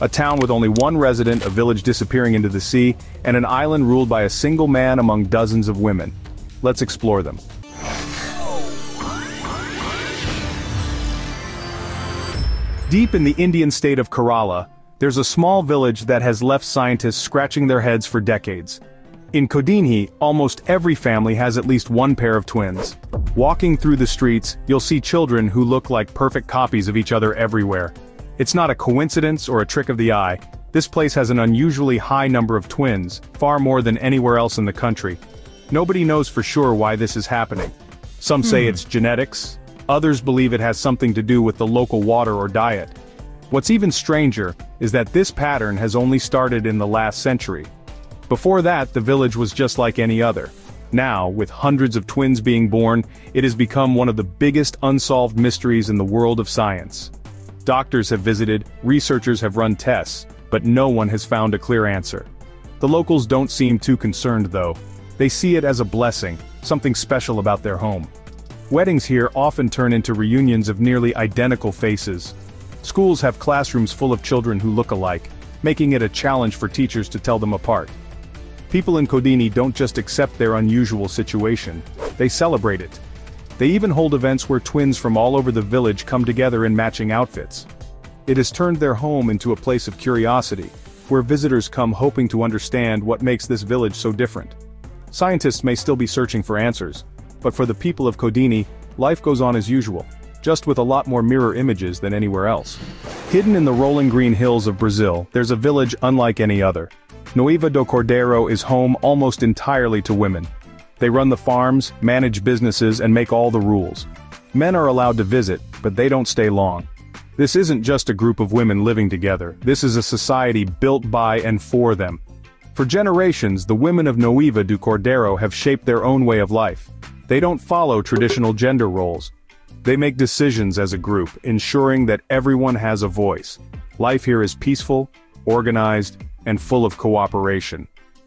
A town with only one resident, a village disappearing into the sea, and an island ruled by a single man among dozens of women. Let's explore them. Deep in the Indian state of Kerala, there's a small village that has left scientists scratching their heads for decades. In Kodinhi, almost every family has at least one pair of twins. Walking through the streets, you'll see children who look like perfect copies of each other everywhere. It's not a coincidence or a trick of the eye. This place has an unusually high number of twins, far more than anywhere else in the country. Nobody knows for sure why this is happening. Some say it's genetics, others believe it has something to do with the local water or diet. What's even stranger is that this pattern has only started in the last century. Before that, the village was just like any other. Now, with hundreds of twins being born, it has become one of the biggest unsolved mysteries in the world of science. Doctors have visited, researchers have run tests, but no one has found a clear answer. The locals don't seem too concerned though. They see it as a blessing, something special about their home. Weddings here often turn into reunions of nearly identical faces. Schools have classrooms full of children who look alike, making it a challenge for teachers to tell them apart. People in Kodinhi don't just accept their unusual situation, they celebrate it. They even hold events where twins from all over the village come together in matching outfits. It has turned their home into a place of curiosity, where visitors come hoping to understand what makes this village so different. Scientists may still be searching for answers, but for the people of Kodinhi, life goes on as usual, just with a lot more mirror images than anywhere else. Hidden in the rolling green hills of Brazil, there's a village unlike any other. Monowi do Cordeiro is home almost entirely to women. They run the farms, manage businesses, and make all the rules. Men are allowed to visit, but they don't stay long. This isn't just a group of women living together, this is a society built by and for them. For generations, the women of Monowi do Cordeiro have shaped their own way of life. They don't follow traditional gender roles. They make decisions as a group, ensuring that everyone has a voice. Life here is peaceful, organized, and full of cooperation.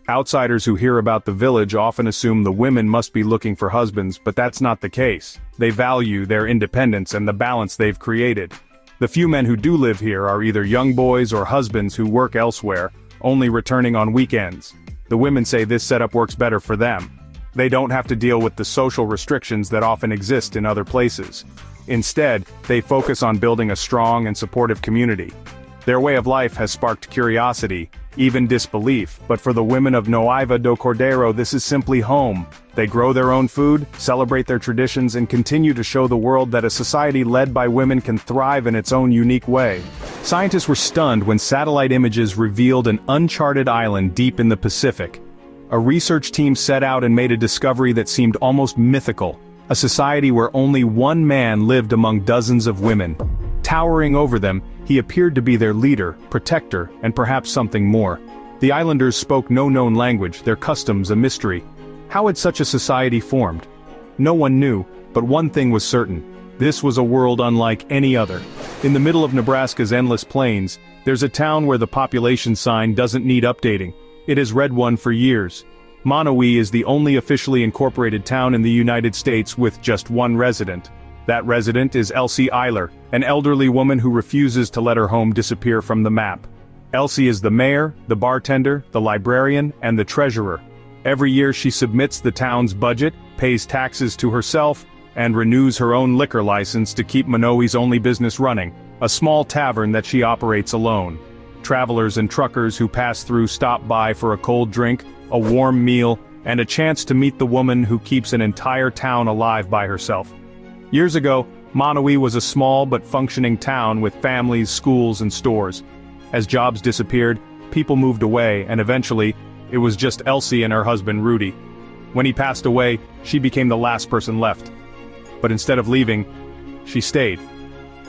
Outsiders who hear about the village often assume the women must be looking for husbands, but that's not the case. They value their independence and the balance they've created. The few men who do live here are either young boys or husbands who work elsewhere, only returning on weekends. The women say this setup works better for them. They don't have to deal with the social restrictions that often exist in other places. Instead, they focus on building a strong and supportive community. Their way of life has sparked curiosity, even disbelief, but for the women of Monowi do Cordeiro this is simply home. They grow their own food, celebrate their traditions, and continue to show the world that a society led by women can thrive in its own unique way. Scientists were stunned when satellite images revealed an uncharted island deep in the Pacific. A research team set out and made a discovery that seemed almost mythical, a society where only one man lived among dozens of women. Towering over them, he appeared to be their leader, protector, and perhaps something more. The islanders spoke no known language, their customs a mystery. How had such a society formed? No one knew, but one thing was certain. This was a world unlike any other. In the middle of Nebraska's endless plains, there's a town where the population sign doesn't need updating. It has read one for years. Monowi is the only officially incorporated town in the United States with just one resident. That resident is Elsie Eiler, an elderly woman who refuses to let her home disappear from the map. Elsie is the mayor, the bartender, the librarian, and the treasurer. Every year she submits the town's budget, pays taxes to herself, and renews her own liquor license to keep Monowi's only business running, a small tavern that she operates alone. Travelers and truckers who pass through stop by for a cold drink, a warm meal, and a chance to meet the woman who keeps an entire town alive by herself. Years ago, Monowi was a small but functioning town with families, schools, and stores. As jobs disappeared, people moved away, and eventually, it was just Elsie and her husband Rudy. When he passed away, she became the last person left. But instead of leaving, she stayed.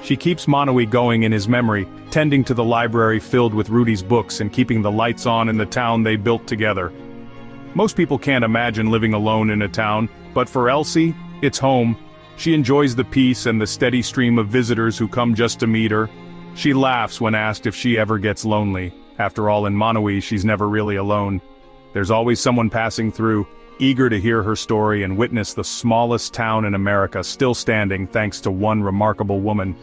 She keeps Monowi going in his memory, tending to the library filled with Rudy's books and keeping the lights on in the town they built together. Most people can't imagine living alone in a town, but for Elsie, it's home. She enjoys the peace and the steady stream of visitors who come just to meet her. She laughs when asked if she ever gets lonely. After all, in Monowi, she's never really alone. There's always someone passing through, eager to hear her story and witness the smallest town in America still standing thanks to one remarkable woman.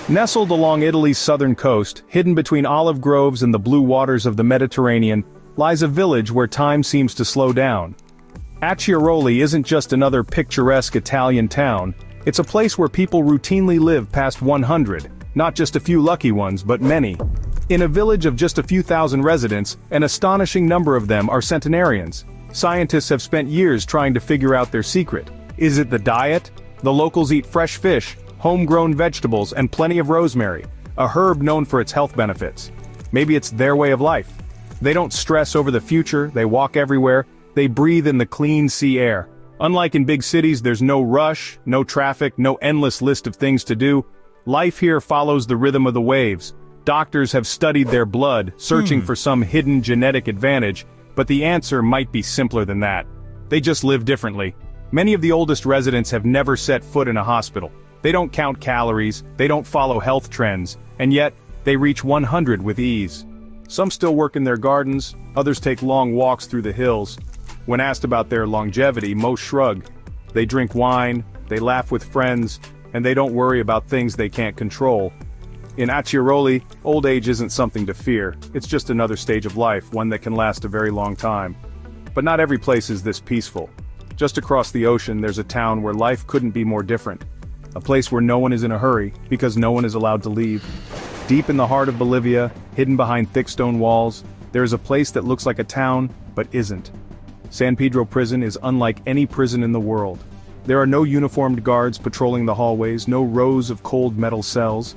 Nestled along Italy's southern coast, hidden between olive groves and the blue waters of the Mediterranean, lies a village where time seems to slow down. Acciaroli isn't just another picturesque Italian town, it's a place where people routinely live past 100, not just a few lucky ones but many. In a village of just a few thousand residents, an astonishing number of them are centenarians. Scientists have spent years trying to figure out their secret. Is it the diet? The locals eat fresh fish, homegrown vegetables, and plenty of rosemary, a herb known for its health benefits. Maybe it's their way of life. They don't stress over the future, they walk everywhere, they breathe in the clean sea air. Unlike in big cities, there's no rush, no traffic, no endless list of things to do. Life here follows the rhythm of the waves. Doctors have studied their blood, searching for some hidden genetic advantage, but the answer might be simpler than that. They just live differently. Many of the oldest residents have never set foot in a hospital. They don't count calories, they don't follow health trends, and yet, they reach 100 with ease. Some still work in their gardens, others take long walks through the hills. When asked about their longevity, most shrug. They drink wine, they laugh with friends, and they don't worry about things they can't control. In Acciaroli, old age isn't something to fear, it's just another stage of life, one that can last a very long time. But not every place is this peaceful. Just across the ocean there's a town where life couldn't be more different. A place where no one is in a hurry, because no one is allowed to leave. Deep in the heart of Bolivia, hidden behind thick stone walls, there is a place that looks like a town, but isn't. San Pedro Prison is unlike any prison in the world. There are no uniformed guards patrolling the hallways, no rows of cold metal cells.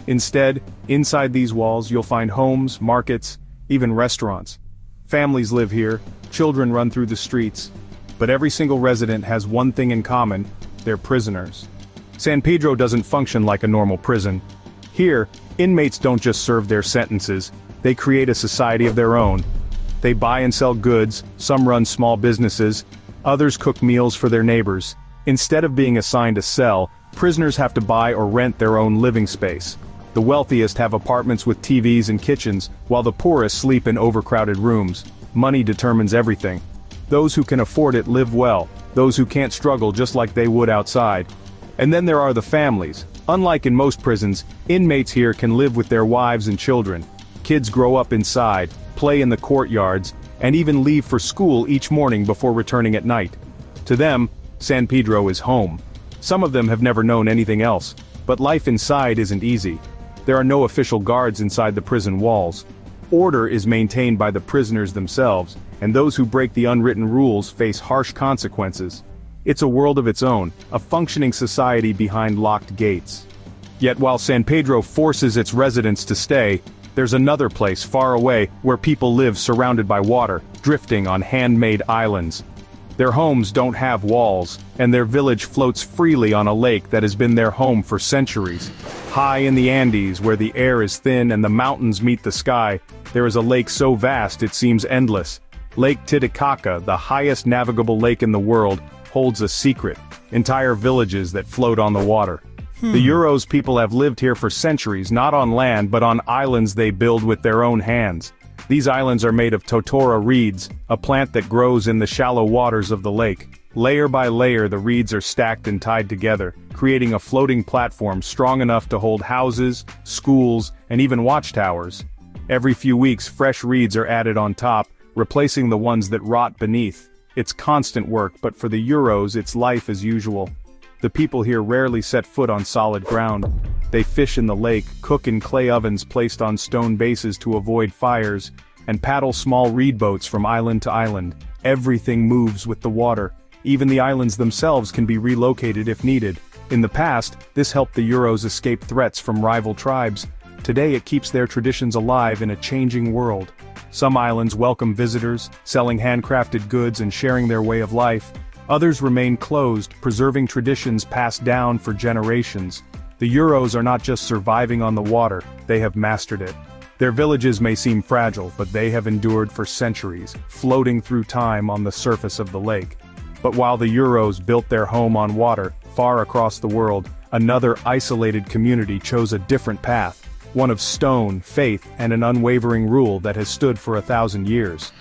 Instead, inside these walls you'll find homes, markets, even restaurants. Families live here, children run through the streets. But every single resident has one thing in common: they're prisoners. San Pedro doesn't function like a normal prison. Here, inmates don't just serve their sentences, they create a society of their own. They buy and sell goods, some run small businesses, others cook meals for their neighbors. Instead of being assigned a cell, prisoners have to buy or rent their own living space. The wealthiest have apartments with TVs and kitchens, while the poorest sleep in overcrowded rooms. Money determines everything. Those who can afford it live well, those who can't struggle just like they would outside. And then there are the families. Unlike in most prisons, inmates here can live with their wives and children. Kids grow up inside, play in the courtyards, and even leave for school each morning before returning at night. To them, San Pedro is home. Some of them have never known anything else, but life inside isn't easy. There are no official guards inside the prison walls. Order is maintained by the prisoners themselves, and those who break the unwritten rules face harsh consequences. It's a world of its own, a functioning society behind locked gates. Yet while San Pedro forces its residents to stay, there's another place far away where people live surrounded by water, drifting on handmade islands. Their homes don't have walls, and their village floats freely on a lake that has been their home for centuries. High in the Andes, where the air is thin and the mountains meet the sky, there is a lake so vast it seems endless. Lake Titicaca, the highest navigable lake in the world, holds a secret: entire villages that float on the water. The Euros people have lived here for centuries, not on land but on islands they build with their own hands. These islands are made of totora reeds, a plant that grows in the shallow waters of the lake. Layer by layer the reeds are stacked and tied together, creating a floating platform strong enough to hold houses, schools, and even watchtowers. Every few weeks fresh reeds are added on top, replacing the ones that rot beneath. It's constant work, but for the Euros it's life as usual. The people here rarely set foot on solid ground. They fish in the lake, cook in clay ovens placed on stone bases to avoid fires, and paddle small reed boats from island to island. Everything moves with the water. Even the islands themselves can be relocated if needed. In the past, this helped the Euros escape threats from rival tribes. Today it keeps their traditions alive in a changing world. Some islands welcome visitors, selling handcrafted goods and sharing their way of life. Others remain closed, preserving traditions passed down for generations. The Euros are not just surviving on the water, they have mastered it. Their villages may seem fragile, but they have endured for centuries, floating through time on the surface of the lake. But while the Euros built their home on water, far across the world, another isolated community chose a different path. One of stone, faith, and an unwavering rule that has stood for 1,000 years.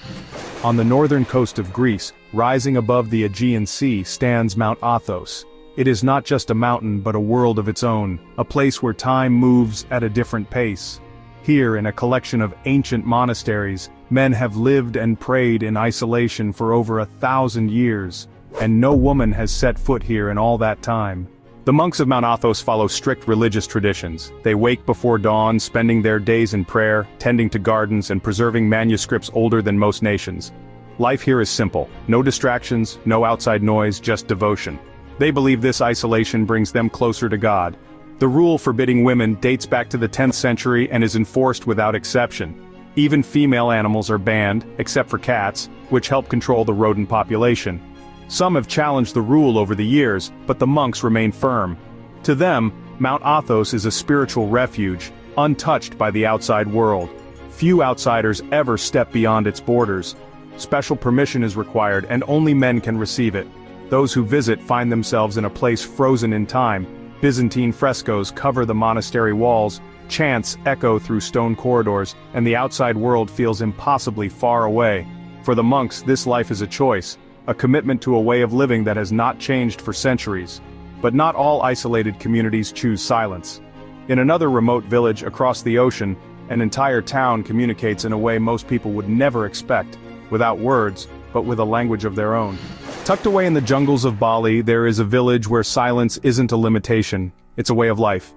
On the northern coast of Greece, rising above the Aegean Sea, stands Mount Athos. It is not just a mountain but a world of its own, a place where time moves at a different pace. Here, in a collection of ancient monasteries, men have lived and prayed in isolation for over 1,000 years, and no woman has set foot here in all that time. The monks of Mount Athos follow strict religious traditions. They wake before dawn, spending their days in prayer, tending to gardens and preserving manuscripts older than most nations. Life here is simple. No distractions, no outside noise, just devotion. They believe this isolation brings them closer to God. The rule forbidding women dates back to the 10th century and is enforced without exception. Even female animals are banned, except for cats, which help control the rodent population. Some have challenged the rule over the years, but the monks remain firm. To them, Mount Athos is a spiritual refuge, untouched by the outside world. Few outsiders ever step beyond its borders. Special permission is required and only men can receive it. Those who visit find themselves in a place frozen in time. Byzantine frescoes cover the monastery walls, chants echo through stone corridors, and the outside world feels impossibly far away. For the monks, this life is a choice, a commitment to a way of living that has not changed for centuries. But not all isolated communities choose silence. In another remote village across the ocean, an entire town communicates in a way most people would never expect, without words, but with a language of their own. Tucked away in the jungles of Bali, there is a village where silence isn't a limitation, it's a way of life.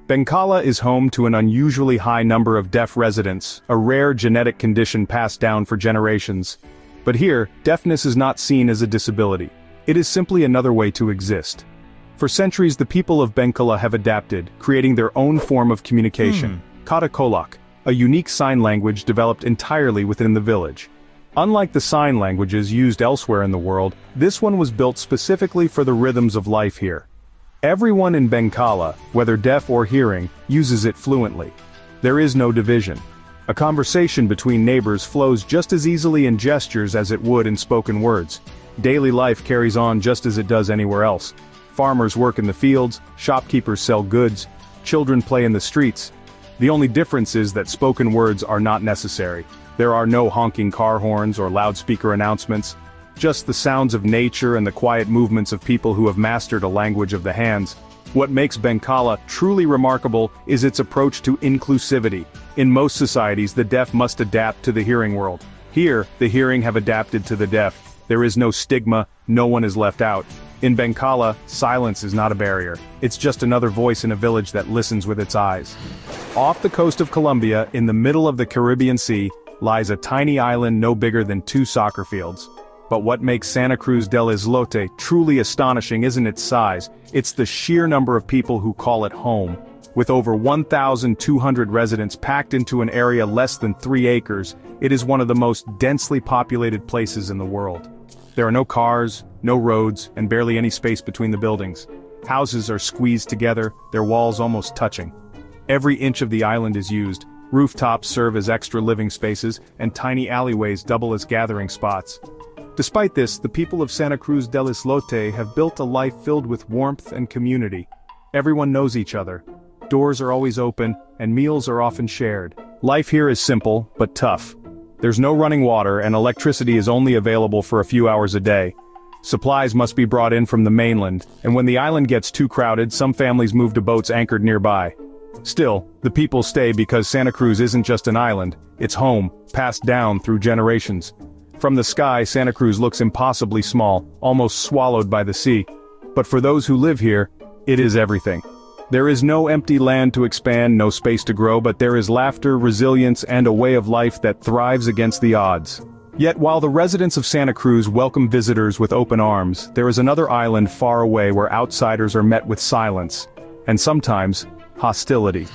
Bengkala is home to an unusually high number of deaf residents, a rare genetic condition passed down for generations. But here, deafness is not seen as a disability. It is simply another way to exist. For centuries the people of Bengkala have adapted, creating their own form of communication, Kata Kolak, a unique sign language developed entirely within the village. Unlike the sign languages used elsewhere in the world, this one was built specifically for the rhythms of life here. Everyone in Bengkala, whether deaf or hearing, uses it fluently. There is no division. A conversation between neighbors flows just as easily in gestures as it would in spoken words. Daily life carries on just as it does anywhere else. Farmers work in the fields, shopkeepers sell goods, children play in the streets. The only difference is that spoken words are not necessary. There are no honking car horns or loudspeaker announcements, just the sounds of nature and the quiet movements of people who have mastered a language of the hands. What makes Bengkala truly remarkable is its approach to inclusivity. In most societies, the deaf must adapt to the hearing world. Here, the hearing have adapted to the deaf. There is no stigma, no one is left out. In Bengkala, silence is not a barrier. It's just another voice in a village that listens with its eyes. Off the coast of Colombia, in the middle of the Caribbean Sea, lies a tiny island no bigger than 2 soccer fields. But what makes Santa Cruz del Islote truly astonishing isn't its size, it's the sheer number of people who call it home. With over 1,200 residents packed into an area less than 3 acres, it is one of the most densely populated places in the world. There are no cars, no roads, and barely any space between the buildings. Houses are squeezed together, their walls almost touching. Every inch of the island is used. Rooftops serve as extra living spaces, and tiny alleyways double as gathering spots. Despite this, the people of Santa Cruz del Islote have built a life filled with warmth and community. Everyone knows each other. Doors are always open, and meals are often shared. Life here is simple, but tough. There's no running water, and electricity is only available for a few hours a day. Supplies must be brought in from the mainland, and when the island gets too crowded, some families move to boats anchored nearby. Still, the people stay because Santa Cruz isn't just an island, it's home, passed down through generations. From the sky, Santa Cruz looks impossibly small, almost swallowed by the sea. But for those who live here, it is everything. There is no empty land to expand, no space to grow, but there is laughter, resilience, and a way of life that thrives against the odds. Yet while the residents of Santa Cruz welcome visitors with open arms, there is another island far away where outsiders are met with silence, and sometimes, hostility.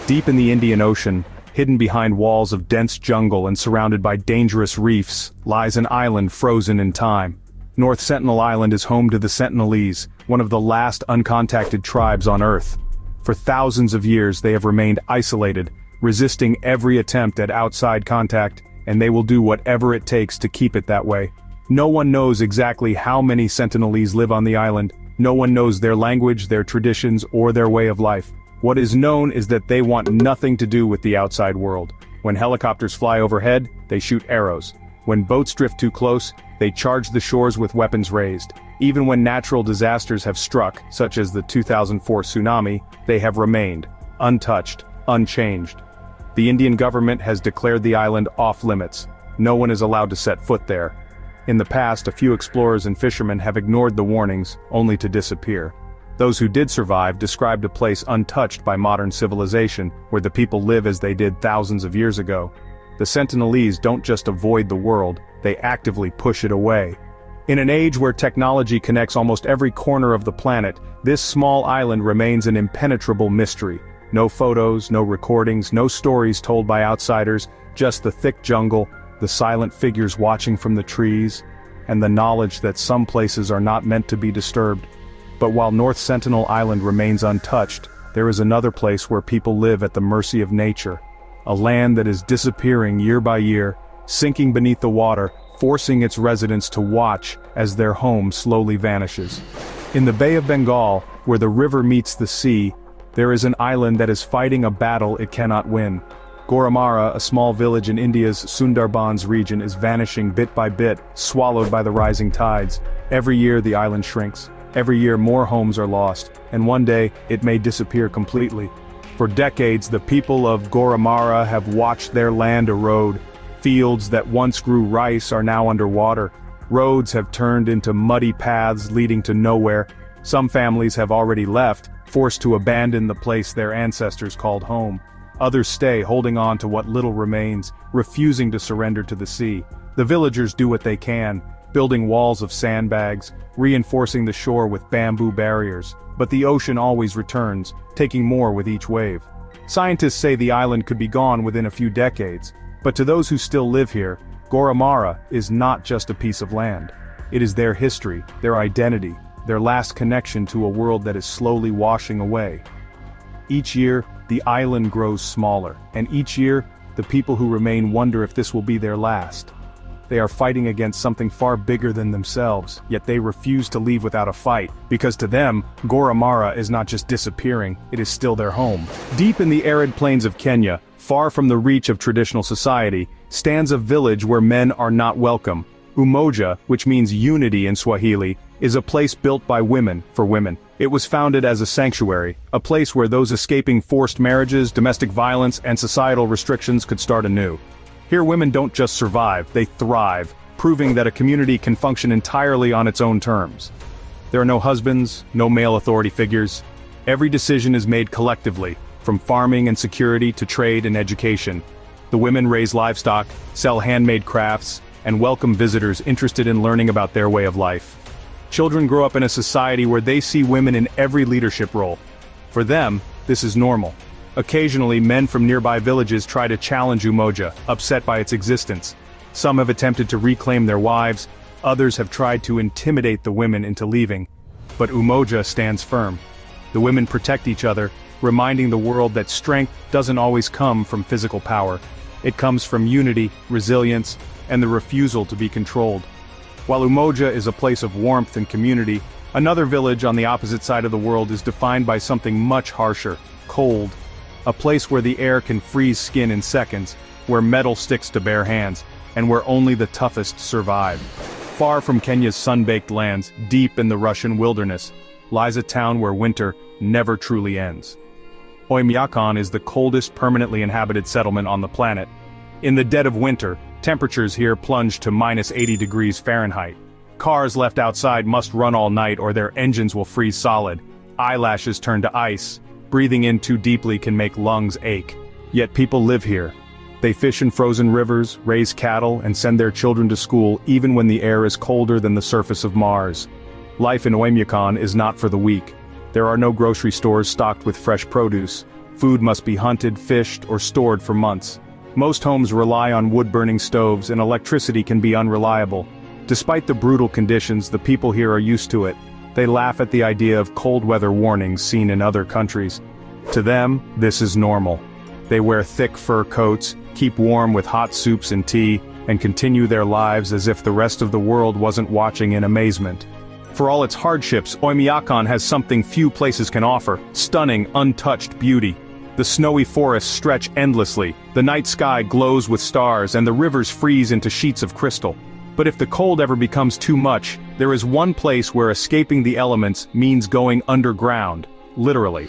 Deep in the Indian Ocean, hidden behind walls of dense jungle and surrounded by dangerous reefs, lies an island frozen in time. North Sentinel Island is home to the Sentinelese, one of the last uncontacted tribes on Earth. For thousands of years they have remained isolated, resisting every attempt at outside contact, and they will do whatever it takes to keep it that way. No one knows exactly how many Sentinelese live on the island. No one knows their language, their traditions, or their way of life. What is known is that they want nothing to do with the outside world. When helicopters fly overhead, they shoot arrows. When boats drift too close, they charge the shores with weapons raised. Even when natural disasters have struck, such as the 2004 tsunami, they have remained, untouched, unchanged. The Indian government has declared the island off-limits. No one is allowed to set foot there. In the past, a few explorers and fishermen have ignored the warnings, only to disappear. Those who did survive described a place untouched by modern civilization, where the people live as they did thousands of years ago. The Sentinelese don't just avoid the world, they actively push it away. In an age where technology connects almost every corner of the planet, this small island remains an impenetrable mystery. No photos, no recordings, no stories told by outsiders, just the thick jungle, the silent figures watching from the trees, and the knowledge that some places are not meant to be disturbed. But while North Sentinel Island remains untouched, there is another place where people live at the mercy of nature. A land that is disappearing year by year, sinking beneath the water, forcing its residents to watch as their home slowly vanishes. In the Bay of Bengal, where the river meets the sea, there is an island that is fighting a battle it cannot win. Goramara, a small village in India's Sundarbans region, is vanishing bit by bit, swallowed by the rising tides. Every year the island shrinks. Every year more homes are lost, and one day, it may disappear completely. For decades, the people of Goramara have watched their land erode. Fields that once grew rice are now underwater. Roads have turned into muddy paths leading to nowhere. Some families have already left, forced to abandon the place their ancestors called home. Others stay, holding on to what little remains, refusing to surrender to the sea. The villagers do what they can, building walls of sandbags, reinforcing the shore with bamboo barriers. But the ocean always returns, taking more with each wave. Scientists say the island could be gone within a few decades, but to those who still live here, Goramara is not just a piece of land. It is their history, their identity, their last connection to a world that is slowly washing away. Each year, the island grows smaller, and each year, the people who remain wonder if this will be their last. They are fighting against something far bigger than themselves, yet they refuse to leave without a fight, because to them, Goramara is not just disappearing, it is still their home. Deep in the arid plains of Kenya, far from the reach of traditional society, stands a village where men are not welcome. Umoja, which means unity in Swahili, is a place built by women, for women. It was founded as a sanctuary, a place where those escaping forced marriages, domestic violence, and societal restrictions could start anew. Here women don't just survive, they thrive, proving that a community can function entirely on its own terms. There are no husbands, no male authority figures. Every decision is made collectively, from farming and security to trade and education. The women raise livestock, sell handmade crafts, and welcome visitors interested in learning about their way of life. Children grow up in a society where they see women in every leadership role. For them, this is normal. Occasionally, men from nearby villages try to challenge Umoja, upset by its existence. Some have attempted to reclaim their wives, others have tried to intimidate the women into leaving. But Umoja stands firm. The women protect each other, reminding the world that strength doesn't always come from physical power. It comes from unity, resilience, and the refusal to be controlled. While Umoja is a place of warmth and community, another village on the opposite side of the world is defined by something much harsher: cold. A place where the air can freeze skin in seconds, where metal sticks to bare hands, and where only the toughest survive. Far from Kenya's sun-baked lands, deep in the Russian wilderness, lies a town where winter never truly ends. Oymyakon is the coldest permanently inhabited settlement on the planet. In the dead of winter, temperatures here plunge to -80 degrees Fahrenheit. Cars left outside must run all night or their engines will freeze solid. Eyelashes turn to ice. Breathing in too deeply can make lungs ache. Yet people live here. They fish in frozen rivers, raise cattle, and send their children to school even when the air is colder than the surface of Mars. Life in Oymyakon is not for the weak. There are no grocery stores stocked with fresh produce. Food must be hunted, fished, or stored for months. Most homes rely on wood-burning stoves, and electricity can be unreliable. Despite the brutal conditions, the people here are used to it. They laugh at the idea of cold weather warnings seen in other countries. To them, this is normal. They wear thick fur coats, keep warm with hot soups and tea, and continue their lives as if the rest of the world wasn't watching in amazement. For all its hardships, Oymyakon has something few places can offer: stunning, untouched beauty. The snowy forests stretch endlessly, the night sky glows with stars, and the rivers freeze into sheets of crystal. But if the cold ever becomes too much, there is one place where escaping the elements means going underground, literally.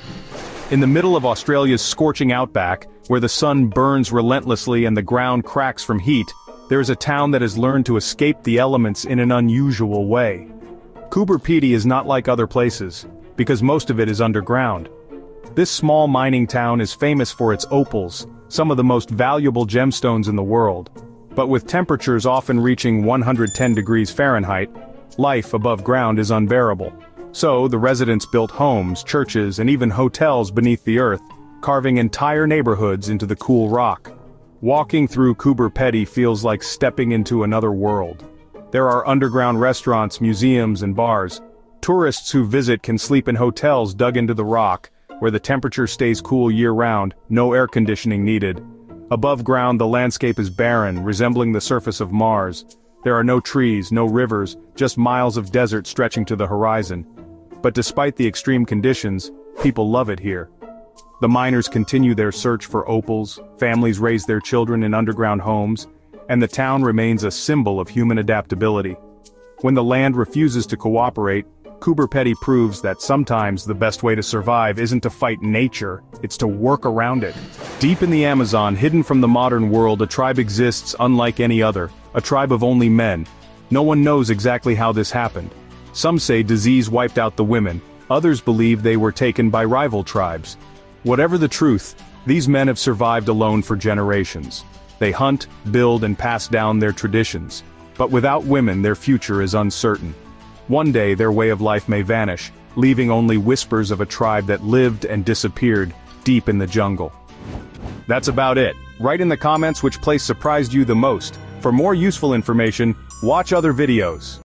In the middle of Australia's scorching outback, where the sun burns relentlessly and the ground cracks from heat, there is a town that has learned to escape the elements in an unusual way. Coober Pedy is not like other places, because most of it is underground. This small mining town is famous for its opals, some of the most valuable gemstones in the world. But with temperatures often reaching 110 degrees Fahrenheit, life above ground is unbearable. So, the residents built homes, churches, and even hotels beneath the earth, carving entire neighborhoods into the cool rock. Walking through Coober Pedy feels like stepping into another world. There are underground restaurants, museums, and bars. Tourists who visit can sleep in hotels dug into the rock, where the temperature stays cool year-round, no air conditioning needed. Above ground, the landscape is barren, resembling the surface of Mars. There are no trees, no rivers, just miles of desert stretching to the horizon. But despite the extreme conditions, people love it here. The miners continue their search for opals, families raise their children in underground homes, and the town remains a symbol of human adaptability. When the land refuses to cooperate, Coober Pedy proves that sometimes the best way to survive isn't to fight nature, it's to work around it. Deep in the Amazon, hidden from the modern world, a tribe exists unlike any other, a tribe of only men. No one knows exactly how this happened. Some say disease wiped out the women, others believe they were taken by rival tribes. Whatever the truth, these men have survived alone for generations. They hunt, build, and pass down their traditions. But without women, their future is uncertain. One day their way of life may vanish, leaving only whispers of a tribe that lived and disappeared deep in the jungle. That's about it. Write in the comments which place surprised you the most. For more useful information, watch other videos.